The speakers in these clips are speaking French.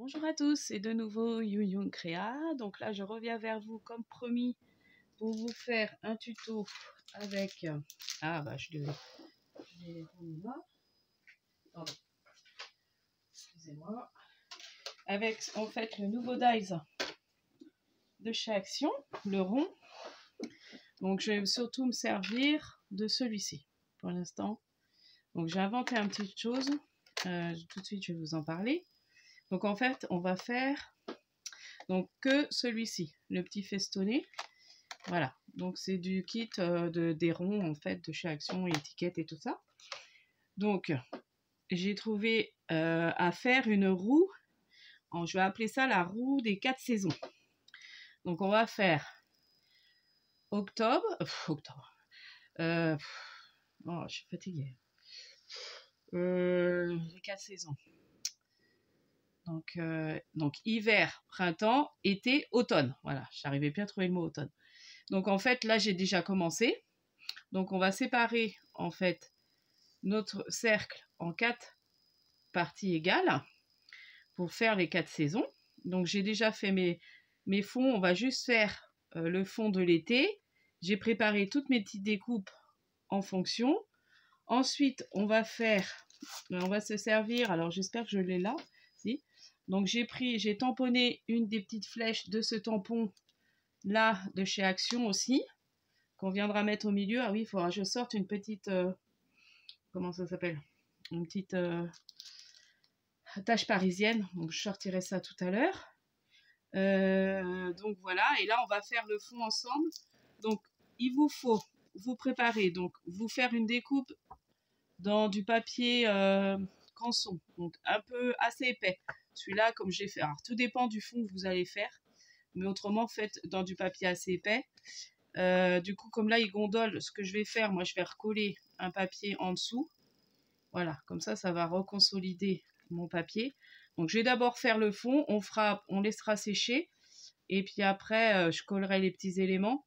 Bonjour à tous, c'est de nouveau Youn Créa. Donc là, je reviens vers vous comme promis pour vous faire un tuto avec... je devais les prendre là. Pardon. Excusez-moi. Avec en fait le nouveau dies de chez Action, le rond. Donc je vais surtout me servir de celui-ci pour l'instant. Donc j'ai inventé une petite chose. Tout de suite, je vais vous en parler. Donc en fait, on va faire donc que celui-ci, le petit festonné. Voilà, donc c'est du kit des ronds en fait de chez Action, étiquette et tout ça. Donc j'ai trouvé à faire une roue, je vais appeler ça la roue des 4 saisons. Donc on va faire octobre, je suis fatiguée. Les 4 saisons. Donc hiver, printemps, été, automne. Voilà, j'arrivais bien à trouver le mot automne. Donc en fait là j'ai déjà commencé. Donc on va séparer en fait notre cercle en 4 parties égales pour faire les 4 saisons. Donc j'ai déjà fait mes fonds, on va juste faire le fond de l'été. J'ai préparé toutes mes petites découpes en fonction. Ensuite on va se servir, alors j'espère que je l'ai là, si. Donc j'ai tamponné une des petites flèches de ce tampon là de chez Action aussi, qu'on viendra mettre au milieu. Ah oui, il faudra que je sorte une petite, comment ça s'appelle, une petite tache parisienne, donc je sortirai ça tout à l'heure. Donc voilà, et là on va faire le fond ensemble. Donc il vous faut vous préparer, donc vous faire une découpe dans du papier canson, donc un peu assez épais. Celui-là, comme j'ai fait, alors tout dépend du fond que vous allez faire, mais autrement faites dans du papier assez épais. Du coup, comme là il gondole, ce que je vais faire, moi je vais recoller un papier en dessous. Voilà, comme ça va reconsolider mon papier. Donc je vais d'abord faire le fond, on laissera sécher, et puis après je collerai les petits éléments,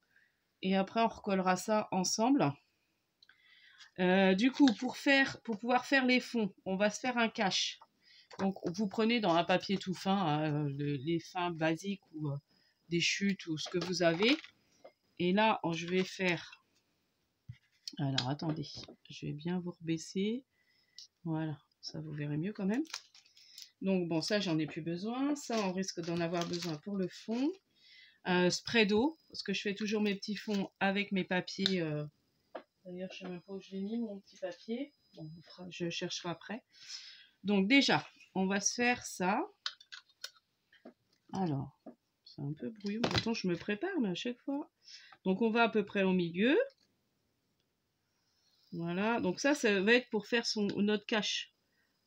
et après on recollera ça ensemble. Du coup, pour pouvoir faire les fonds, on va se faire un cache. Donc vous prenez dans un papier tout fin, les fins basiques ou des chutes ou ce que vous avez. Et là, je vais faire... Alors attendez, je vais bien vous rebaisser. Voilà, ça vous verrez mieux quand même. Donc bon, ça j'en ai plus besoin. Ça, on risque d'en avoir besoin pour le fond. Spray d'eau, parce que je fais toujours mes petits fonds avec mes papiers. D'ailleurs, je ne sais même pas où je l'ai mis, mon petit papier. Bon, je chercherai après. Donc déjà, on va se faire ça. Alors, c'est un peu brouillon. Pourtant, je me prépare, mais à chaque fois. Donc, on va à peu près au milieu. Voilà. Donc ça va être pour faire notre cache.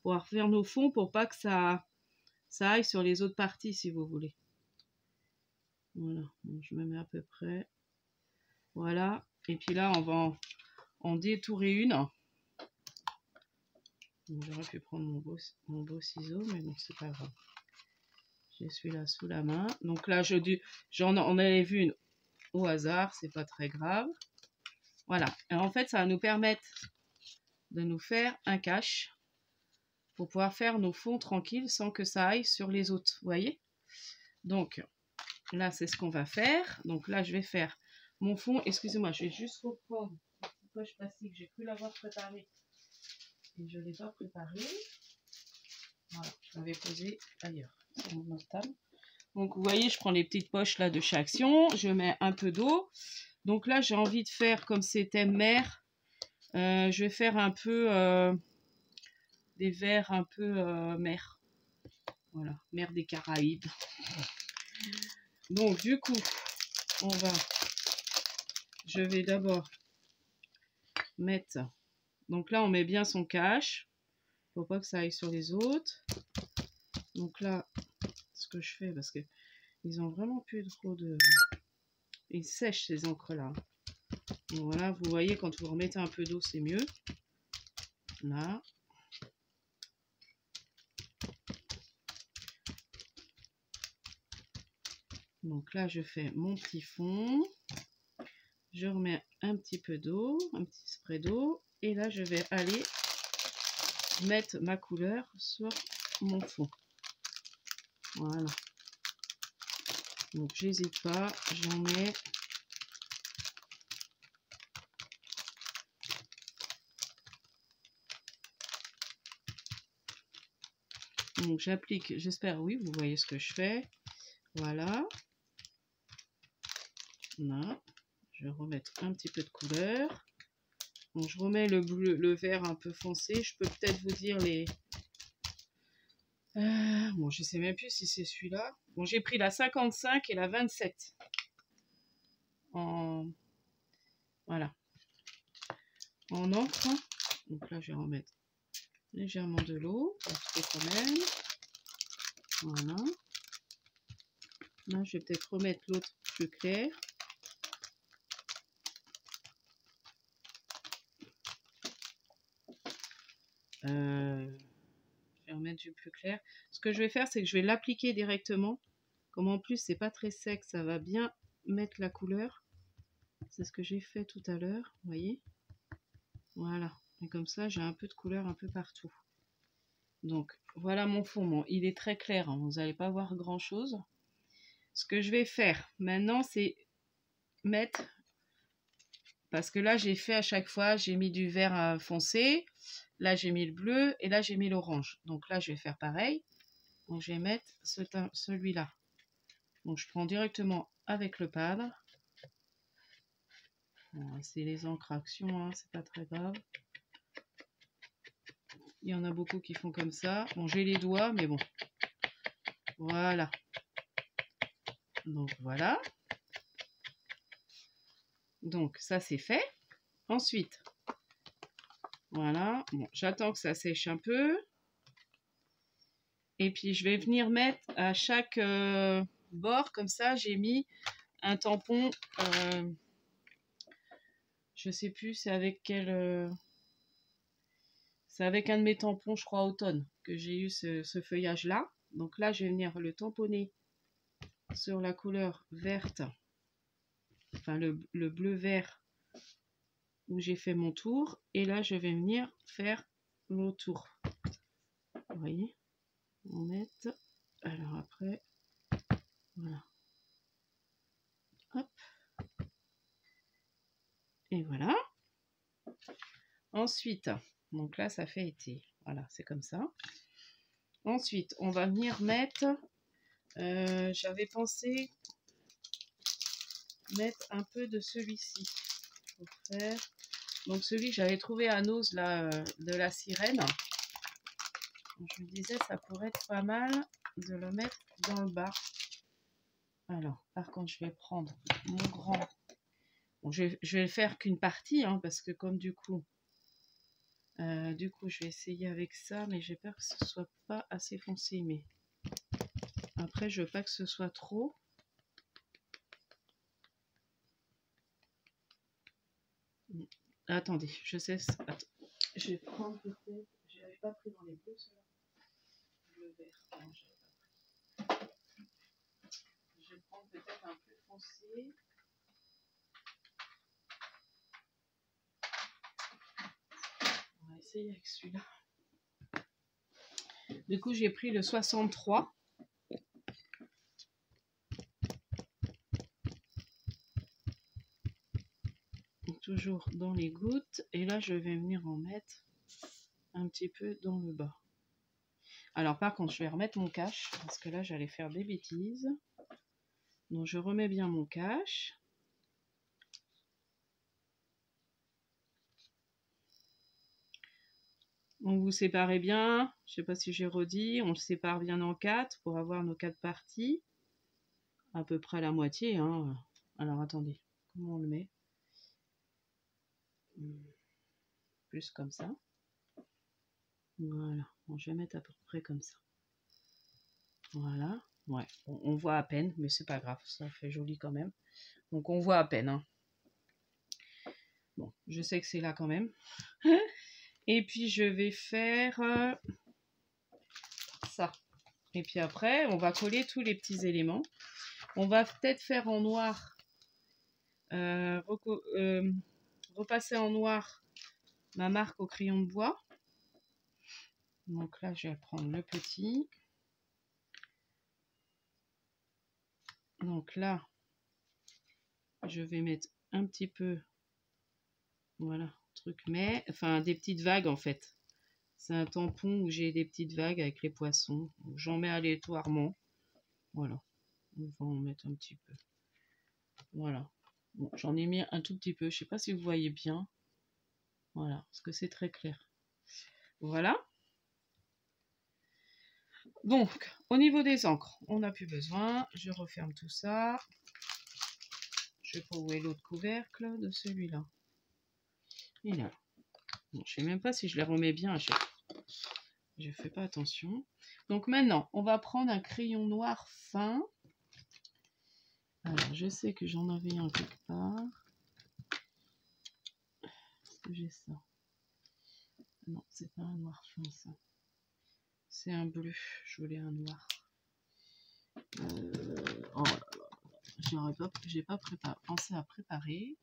Pour faire nos fonds, pour pas que ça aille sur les autres parties, si vous voulez. Voilà. Donc, je me mets à peu près. Voilà. Et puis là, on va en détourer une. J'aurais pu prendre mon beau ciseau, mais non, c'est pas grave. J'ai celui-là sous la main. Donc là, j'en avais vu une au hasard, c'est pas très grave. Voilà. Et en fait, ça va nous permettre de nous faire un cache pour pouvoir faire nos fonds tranquilles sans que ça aille sur les autres. Vous voyez? Donc là, c'est ce qu'on va faire. Donc là, je vais faire mon fond. Excusez-moi, je vais juste reprendre une petite poche plastique. J'ai cru l'avoir préparée et je ne l'ai pas préparée. Voilà, je l'avais posée ailleurs sur mon autre table. Donc vous voyez, je prends les petites poches là de chez Action, je mets un peu d'eau. Donc là, j'ai envie de faire comme c'était mer. Je vais faire un peu des verres un peu mer. Voilà, mer des Caraïbes. Donc du coup, je vais d'abord mettre. Donc là, on met bien son cache. Faut pas que ça aille sur les autres. Donc là, ce que je fais, parce que ils ont vraiment plus trop de... Ils sèchent ces encres-là. Voilà, vous voyez, quand vous remettez un peu d'eau, c'est mieux. Là. Donc là, je fais mon petit fond. Je remets un petit peu d'eau, un petit spray d'eau. Et là, je vais aller mettre ma couleur sur mon fond. Voilà. Donc j'hésite pas, j'en mets. Donc j'applique, j'espère, oui, vous voyez ce que je fais. Voilà. Là, je vais remettre un petit peu de couleur. Bon, je remets le bleu, le vert un peu foncé. Je peux peut-être vous dire les... bon, je sais même plus si c'est celui-là. Bon, j'ai pris la 55 et la 27. En... Voilà. En encre. Donc là, je vais remettre légèrement de l'eau. Parce que quand même. Voilà. Là, je vais peut-être remettre l'autre plus clair. Je vais remettre du plus clair. Ce que je vais faire, c'est que je vais l'appliquer directement. Comme en plus, c'est pas très sec, ça va bien mettre la couleur. C'est ce que j'ai fait tout à l'heure, vous voyez. Voilà. Et comme ça, j'ai un peu de couleur un peu partout. Donc, voilà mon fond. Bon, il est très clair, hein, vous n'allez pas voir grand-chose. Ce que je vais faire maintenant, c'est mettre... Parce que là, j'ai fait à chaque fois, j'ai mis du vert foncé. Là, j'ai mis le bleu et là, j'ai mis l'orange. Donc là, je vais faire pareil. Donc, je vais mettre celui-là. Donc, je prends directement avec le pad. C'est les encres action, hein, c'est pas très grave. Il y en a beaucoup qui font comme ça. Bon, j'ai les doigts, mais bon. Voilà. Donc, voilà. Donc, ça, c'est fait. Ensuite, voilà. Bon, j'attends que ça sèche un peu. Et puis, je vais venir mettre à chaque bord, comme ça, j'ai mis un tampon. Je sais plus, c'est avec quel... c'est avec un de mes tampons, je crois, automne, que j'ai eu ce feuillage-là. Donc là, je vais venir le tamponner sur la couleur verte, enfin le bleu-vert où j'ai fait mon tour. Et là, je vais venir faire l'autre tour. Vous voyez, on met. Alors après, voilà. Hop. Et voilà. Ensuite, donc là, ça fait été. Voilà, c'est comme ça. Ensuite, on va venir mettre... j'avais pensé mettre un peu de celui-ci pour faire. Donc celui que j'avais trouvé à Nose là, de la sirène. Donc, je me disais ça pourrait être pas mal de le mettre dans le bas. Alors par contre je vais prendre mon grand. Bon, je vais faire qu'une partie hein, parce que comme du coup je vais essayer avec ça, mais j'ai peur que ce soit pas assez foncé. Mais après je veux pas que ce soit trop. Attendez, je sais. Attends. Je vais prendre peut-être. Je n'avais pas pris dans les bleus, cela. Le vert. Non, je pas pris. Je vais prendre peut-être un peu foncé. On va essayer avec celui-là. Du coup, j'ai pris le 63. Toujours dans les gouttes. Et là, je vais venir en mettre un petit peu dans le bas. Alors, par contre, je vais remettre mon cache. Parce que là, j'allais faire des bêtises. Donc, je remets bien mon cache. Donc, vous séparez bien. Je ne sais pas si j'ai redit. On le sépare bien en 4 pour avoir nos 4 parties. À peu près la moitié. Hein. Alors, attendez. Comment on le met? Plus comme ça. Voilà. Bon, je vais mettre à peu près comme ça. Voilà. Ouais. Bon, on voit à peine, mais c'est pas grave. Ça fait joli quand même. Donc, on voit à peine. Hein. Bon, je sais que c'est là quand même. Et puis, je vais faire ça. Et puis après, on va coller tous les petits éléments. On va peut-être faire en noir. Repasser en noir ma marque au crayon de bois. Donc là, je vais prendre le petit. Donc là, je vais mettre un petit peu, voilà, truc, mais, enfin, des petites vagues en fait. C'est un tampon où j'ai des petites vagues avec les poissons. J'en mets aléatoirement. Voilà. On va en mettre un petit peu. Voilà. Bon, j'en ai mis un tout petit peu. Je sais pas si vous voyez bien. Voilà, parce que c'est très clair. Voilà. Donc, au niveau des encres, on n'a plus besoin. Je referme tout ça. Je sais pas où est l'autre couvercle de celui-là. Et là. Bon, je sais même pas si je les remets bien à chaque fois. Je fais pas attention. Donc maintenant, on va prendre un crayon noir fin. Alors, je sais que j'en avais un quelque part. Est-ce que j'ai ça? Non, c'est pas un noir fin, ça. C'est un bleu. Je voulais un noir. Oh là là. J'ai pas pensé à préparer.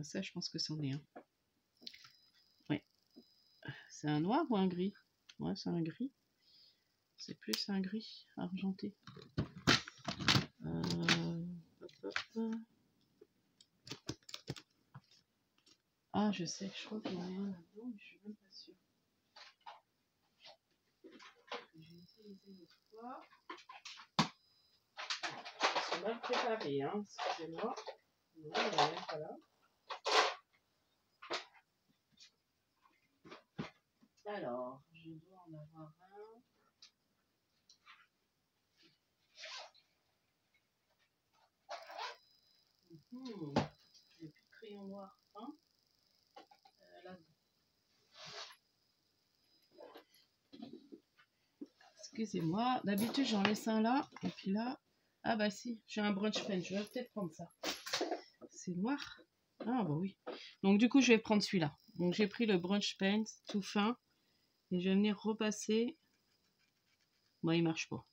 Ça, je pense que c'en est un. Oui. C'est un noir ou un gris? Ouais, c'est un gris. C'est plus un gris argenté. Hop, hop. Ah, je sais, je crois qu'il y en a un là-dedans, mais je suis même pas sûre. J'ai utilisé une fois. Je suis mal préparée, hein, excusez-moi. Non, il n'y en a même pas là. Alors, je dois en avoir un. J'ai plus de crayon noir fin là-dedans. Excusez-moi, d'habitude j'en laisse un là, et puis là, ah bah si, j'ai un brunch pen, je vais peut-être prendre ça. C'est noir? Ah bah oui. Donc du coup je vais prendre celui-là. Donc j'ai pris le brunch pen tout fin, et je vais venir repasser. Bon, il marche pas.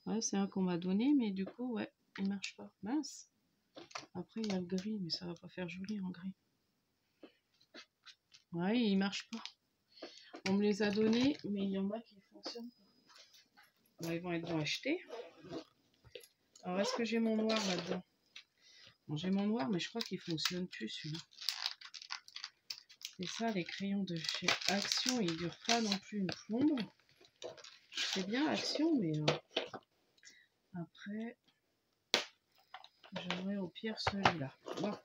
Ouais, c'est un qu'on m'a donné, mais du coup, ouais, il marche pas. Mince. Après il y a le gris, mais ça va pas faire joli en gris. Ouais, il marche pas. On me les a donnés, mais il y en a qui fonctionnent pas. Bon, ils vont être bon achetés. Alors, est-ce que j'ai mon noir là-dedans? Bon, j'ai mon noir, mais je crois qu'il fonctionne plus celui-là. C'est ça, les crayons de chez Action, ils durent pas non plus une plombe. C'est bien Action, mais après, j'aurai au pire celui-là. Bon,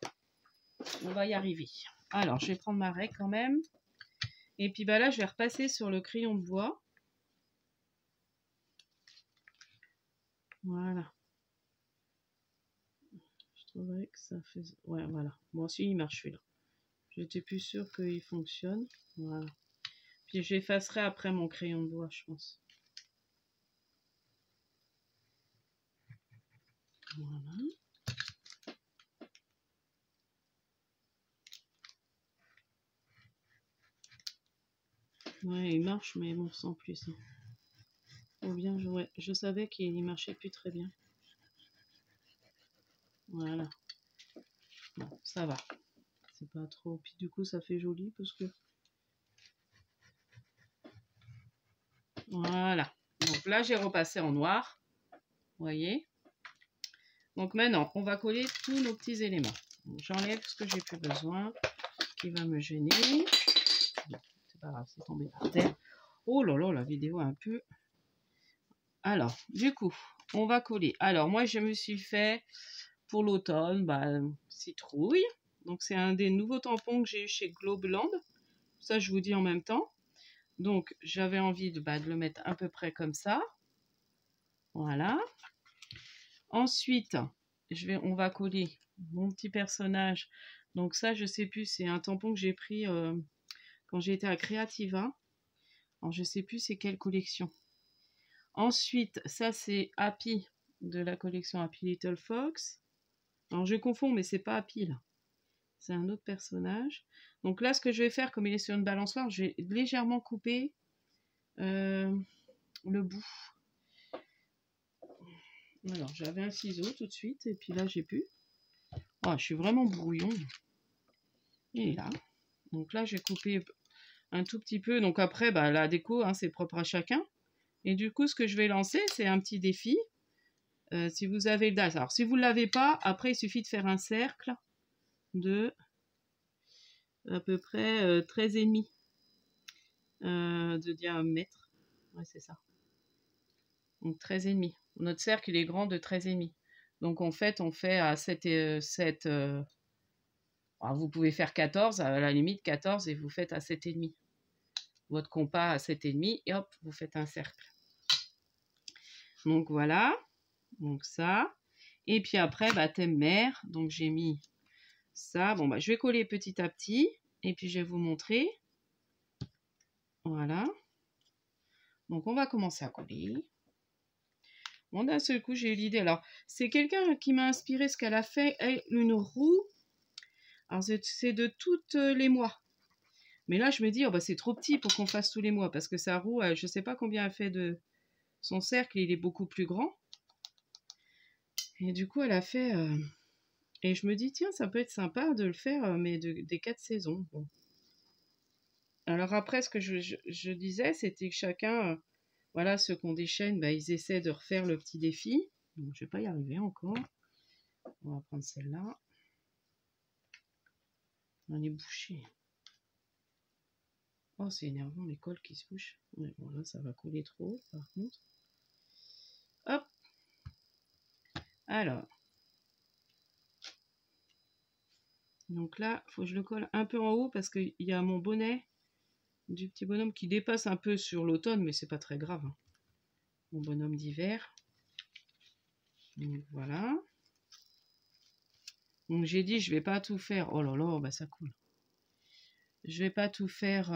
on va y arriver. Alors, je vais prendre ma règle quand même. Et puis bah là, je vais repasser sur le crayon de bois. Voilà. Je trouverais que ça fait... Ouais, voilà. Bon, si, il marche celui-là. J'étais plus sûre qu'il fonctionne. Voilà. Puis j'effacerai après mon crayon de bois, je pense. Voilà. Ouais, il marche, mais bon, sans plus. Hein. Ou bien, je savais qu'il marchait plus très bien. Voilà. Bon, ça va. C'est pas trop. Puis du coup, ça fait joli parce que... Voilà. Donc là, j'ai repassé en noir. Vous voyez? Donc maintenant, on va coller tous nos petits éléments. J'enlève ce que j'ai plus besoin, qui va me gêner. Bon, c'est pas grave, c'est tombé par terre. Oh là là, la vidéo est un peu... Alors, du coup, on va coller. Alors, moi, je me suis fait, pour l'automne, citrouille. Donc, c'est un des nouveaux tampons que j'ai eu chez Globeland. Ça, je vous dis en même temps. Donc, j'avais envie de le mettre à peu près comme ça. Voilà. Ensuite, on va coller mon petit personnage. Donc ça, je sais plus, c'est un tampon que j'ai pris quand j'ai été à Creativa. Alors, je sais plus c'est quelle collection. Ensuite, ça c'est Happy de la collection Happy Little Fox. Alors, je confonds, mais c'est pas Happy là. C'est un autre personnage. Donc là, ce que je vais faire, comme il est sur une balançoire, je vais légèrement couper le bout. Alors, j'avais un ciseau tout de suite, et puis là, j'ai pu. Oh, je suis vraiment brouillon. Et là. Donc là, j'ai coupé un tout petit peu. Donc après, la déco, hein, c'est propre à chacun. Et du coup, ce que je vais lancer, c'est un petit défi. Si vous avez le DAS. Alors, si vous ne l'avez pas, après, il suffit de faire un cercle de à peu près 13,5 de diamètre. Ouais, c'est ça. Donc, 13,5. Notre cercle, il est grand de 13,5. Donc, en fait, on fait à 7... alors, vous pouvez faire 14, à la limite 14, et vous faites à 7,5. Votre compas à 7,5, et hop, vous faites un cercle. Donc, voilà. Donc, ça. Et puis après, thème mer. Donc, j'ai mis ça. Bon, je vais coller petit à petit. Et puis, je vais vous montrer. Voilà. Donc, on va commencer à coller. Bon, d'un seul coup, j'ai eu l'idée. Alors, c'est quelqu'un qui m'a inspiré ce qu'elle a fait. Une roue. Alors, c'est de tous les mois. Mais là, je me dis, c'est trop petit pour qu'on fasse tous les mois. Parce que sa roue, je ne sais pas combien elle fait de... Son cercle, il est beaucoup plus grand. Et du coup, elle a fait... Et je me dis, tiens, ça peut être sympa de le faire, mais des 4 saisons. Bon. Alors après, ce que je disais, c'était que chacun, voilà, ceux qui ont des chaînes, ils essaient de refaire le petit défi. Donc, je ne vais pas y arriver encore. On va prendre celle-là. On est bouché. Oh, c'est énervant, les cols qui se bouchent. Ouais, bon, là, ça va coller trop, par contre. Hop. Alors. Donc là, il faut que je le colle un peu en haut parce qu'il y a mon bonnet du petit bonhomme qui dépasse un peu sur l'automne, mais c'est pas très grave. Hein. Mon bonhomme d'hiver. Donc voilà. Donc j'ai dit, je vais pas tout faire. Oh là là, ça coule. Je vais pas tout faire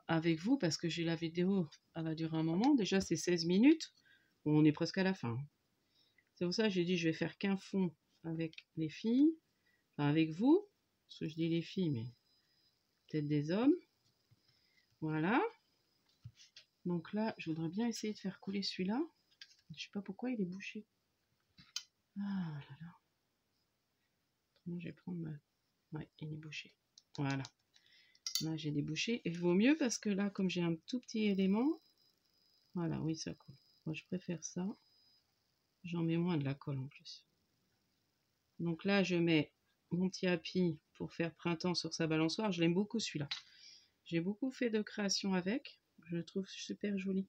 avec vous parce que j'ai la vidéo, elle va durer un moment. Déjà, c'est 16 minutes. Bon, on est presque à la fin. C'est pour ça que j'ai dit, je vais faire qu'un fond avec les filles. Enfin, avec vous. Parce que je dis les filles, mais peut-être des hommes. Voilà. Donc là, je voudrais bien essayer de faire couler celui-là. Je sais pas pourquoi il est bouché. Ah là là. Autrement, je vais prendre ma... Ouais, il est bouché. Voilà. Là, j'ai débouché. Et il vaut mieux parce que là, comme j'ai un tout petit élément... Voilà, oui, ça colle. Moi, je préfère ça. J'en mets moins de la colle en plus. Donc là, je mets mon petit happy pour faire printemps sur sa balançoire. Je l'aime beaucoup celui-là. J'ai beaucoup fait de création avec. Je le trouve super joli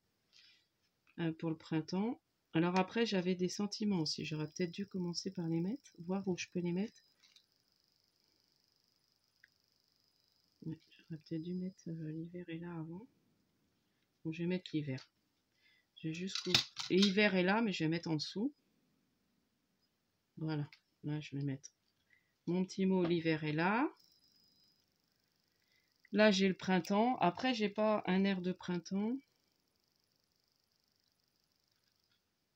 pour le printemps. Alors après, j'avais des sentiments aussi. J'aurais peut-être dû commencer par les mettre, voir où je peux les mettre. Ouais, j'aurais peut-être dû mettre l'hiver est là avant. Donc je vais mettre l'hiver. Je vais juste couper. Et hiver est là, mais je vais mettre en dessous. Voilà. Là, je vais mettre mon petit mot, l'hiver est là. Là, j'ai le printemps. Après, j'ai pas un air de printemps.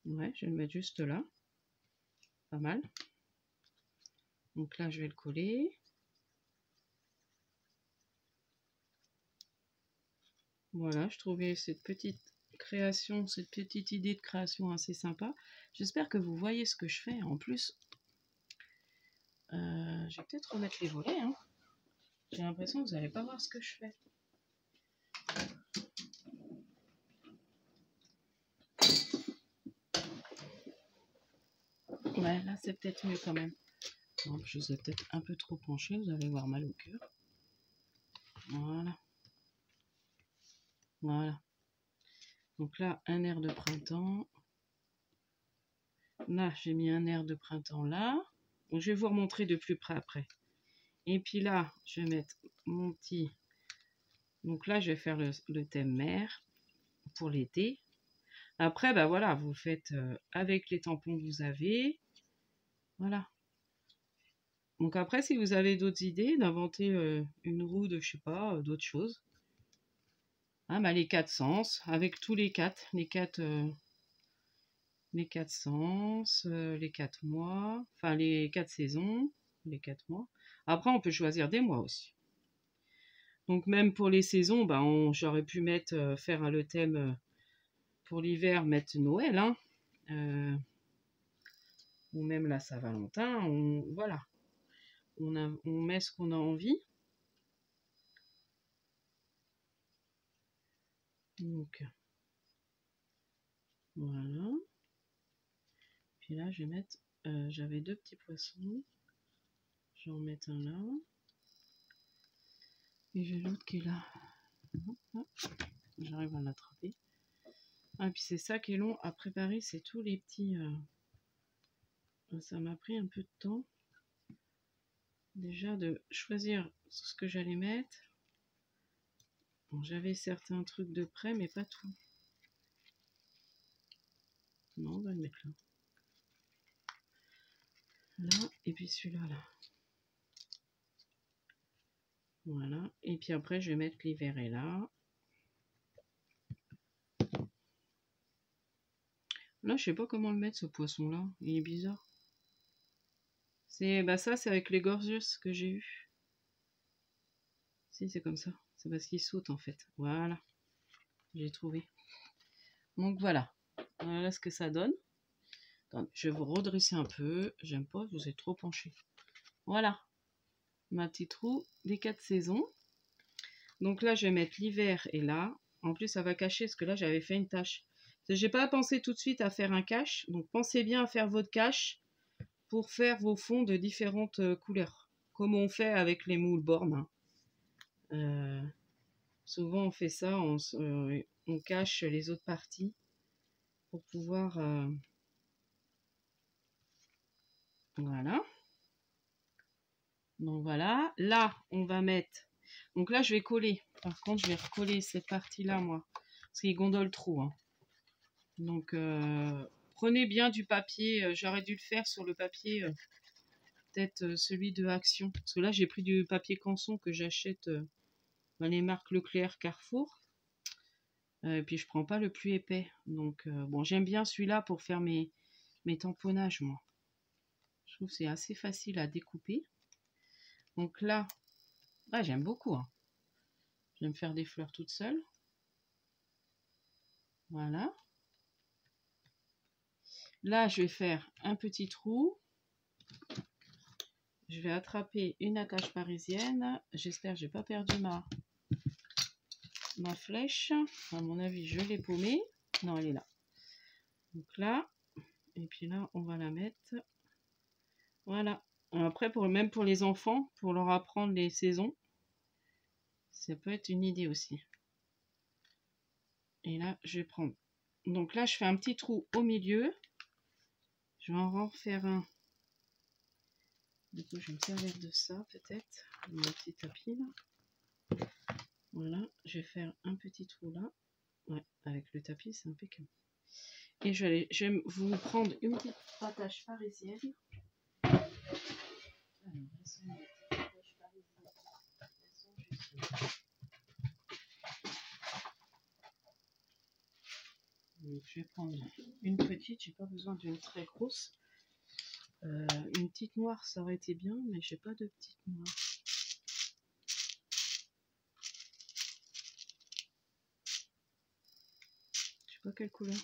Ouais, je vais le mettre juste là. Pas mal. Donc là, je vais le coller. Voilà, je trouvais cette petite création, cette petite idée de création assez sympa. J'espère que vous voyez ce que je fais. En plus, je vais peut-être remettre les volets. Hein. J'ai l'impression que vous n'allez pas voir ce que je fais. Ouais, là c'est peut-être mieux quand même. Bon, je vous ai peut-être un peu trop penché, vous allez avoir mal au cœur. Voilà. Voilà. Donc là, un air de printemps. Là, j'ai mis un air de printemps là. Donc, je vais vous remontrer de plus près après. Et puis là, je vais mettre mon petit... Donc là, je vais faire le thème mer pour l'été. Après, voilà, vous faites avec les tampons que vous avez. Voilà. Donc après, si vous avez d'autres idées, d'inventer une roue de, je sais pas, d'autres choses. Hein, les 4 sens, avec tous les 4, les 4 sens, les 4 mois, enfin les 4 saisons, les 4 mois. Après, on peut choisir des mois aussi. Donc même pour les saisons, j'aurais pu mettre, faire le thème pour l'hiver, mettre Noël, hein, ou même la Saint-Valentin, voilà. On met ce qu'on a envie. Donc, voilà. puis là, je vais mettre, j'avais 2 petits poissons. Je vais en mettre un là. Et j'ai l'autre qui est là. J'arrive à l'attraper. Ah, et puis c'est ça qui est long à préparer, c'est tous les petits... Ça m'a pris un peu de temps. Déjà de choisir ce que j'allais mettre. Bon, j'avais certains trucs de près, mais pas tout. Non, on va le mettre là. Là, et puis celui-là, là. Voilà. Et puis après, je vais mettre l'hiver et là. Là, je sais pas comment le mettre, ce poisson-là. Il est bizarre. C'est, bah ça, c'est avec les gorgeous que j'ai eu. Si, c'est comme ça. C'est parce qu'il saute, en fait. Voilà. J'ai trouvé. Donc, voilà. Voilà ce que ça donne. Attendez, je vais vous redresser un peu. J'aime pas, vous êtes trop penché. Voilà. Ma petite roue des 4 saisons. Donc là, je vais mettre l'hiver et là. En plus, ça va cacher parce que là, j'avais fait une tache. J'ai pas pensé tout de suite à faire un cache. Donc, pensez bien à faire votre cache pour faire vos fonds de différentes couleurs. Comme on fait avec les moules bornes. Hein. Souvent, on fait ça. On cache les autres parties pour pouvoir... Voilà. Donc, voilà. Là, on va mettre... Donc là, je vais coller. Par contre, je vais recoller cette partie-là, moi. Parce qu'il gondole trop. Hein. Donc, prenez bien du papier. J'aurais dû le faire sur le papier, peut-être celui de Action. Parce que là, j'ai pris du papier canson que j'achète dans les marques Leclerc, Carrefour. Et puis, je prends pas le plus épais. Donc, bon, j'aime bien celui-là pour faire mes tamponnages, moi. Je trouve que c'est assez facile à découper. Donc là, j'aime beaucoup. Hein. Je vais me faire des fleurs toute seule. Voilà. Là, je vais faire un petit trou. Je vais attraper une attache parisienne. J'espère que j'ai pas perdu ma flèche. À mon avis, je l'ai paumée. Non, elle est là. Donc là, et puis là, on va la mettre. Voilà. Après, même pour les enfants, pour leur apprendre les saisons, ça peut être une idée aussi. Et là, je vais prendre. Donc là, je fais un petit trou au milieu. Je vais en refaire un. Du coup, je vais me servir de ça, peut-être. Mon petit tapis, là. Voilà. Je vais faire un petit trou là. Ouais, avec le tapis, c'est impeccable. Et je vais vous prendre une petite attache parisienne. Donc, je vais prendre une petite, j'ai pas besoin d'une très grosse. Une petite noire, ça aurait été bien, mais j'ai pas de petite noire. Je sais pas quelle couleur.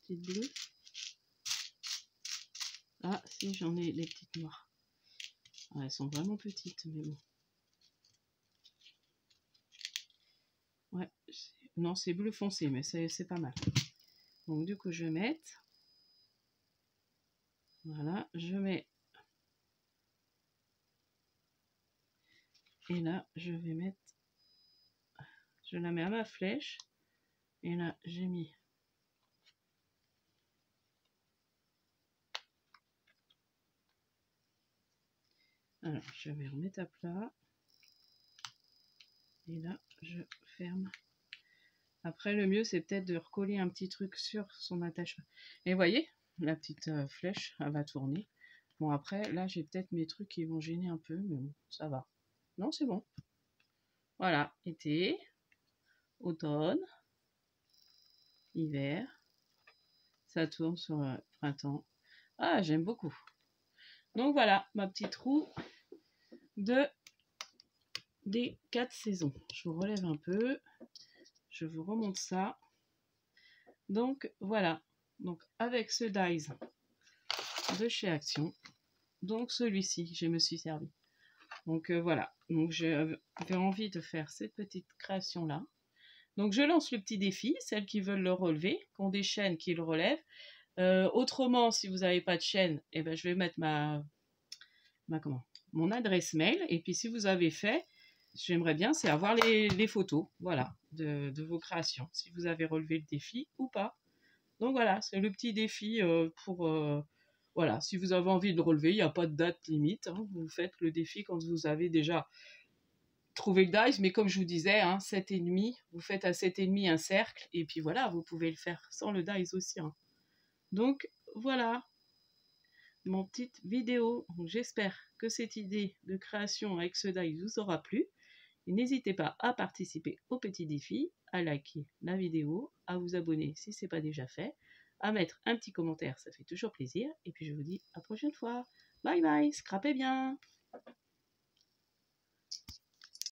Petite bleue. Ah, si, j'en ai les petites noires. Ah, elles sont vraiment petites, mais bon. Ouais, non, c'est bleu foncé, mais c'est pas mal. Donc, du coup, je vais mettre. Voilà, je mets. Et là, je vais mettre. Je la mets à ma flèche. Et là, j'ai mis. Alors, je vais remettre à plat. Et là, je ferme. Après, le mieux, c'est peut-être de recoller un petit truc sur son attachement. Et vous voyez, la petite flèche, elle va tourner. Bon, après, là, j'ai peut-être mes trucs qui vont gêner un peu, mais bon, ça va. Non, c'est bon. Voilà, été, automne, hiver. Ça tourne sur printemps. Ah, j'aime beaucoup. Donc voilà, ma petite roue des 4 saisons. Je vous relève un peu. Je vous remonte ça. Donc voilà. Donc avec ce dies de chez Action. Donc celui-ci, je me suis servi. Donc voilà. Donc j'avais envie de faire cette petite création là. Donc je lance le petit défi, celles qui veulent le relever, qui ont des chaînes qui le relèvent. Autrement, si vous n'avez pas de chaîne, eh ben, je vais mettre mon adresse mail. Et puis, si vous avez fait, j'aimerais bien, c'est avoir les photos, voilà, de vos créations, si vous avez relevé le défi ou pas. Donc voilà, c'est le petit défi pour... voilà, si vous avez envie de le relever, il n'y a pas de date limite. Hein, vous faites le défi quand vous avez déjà trouvé le dice. Mais comme je vous disais, hein, 7,5, vous faites à 7,5 un cercle. Et puis voilà, vous pouvez le faire sans le dice aussi. Hein. Donc voilà, mon petite vidéo. J'espère que cette idée de création avec ce dice vous aura plu. Et n'hésitez pas à participer au petit défi, à liker la vidéo, à vous abonner si ce n'est pas déjà fait, à mettre un petit commentaire, ça fait toujours plaisir. Et puis je vous dis à la prochaine fois. Bye bye, scrapez bien.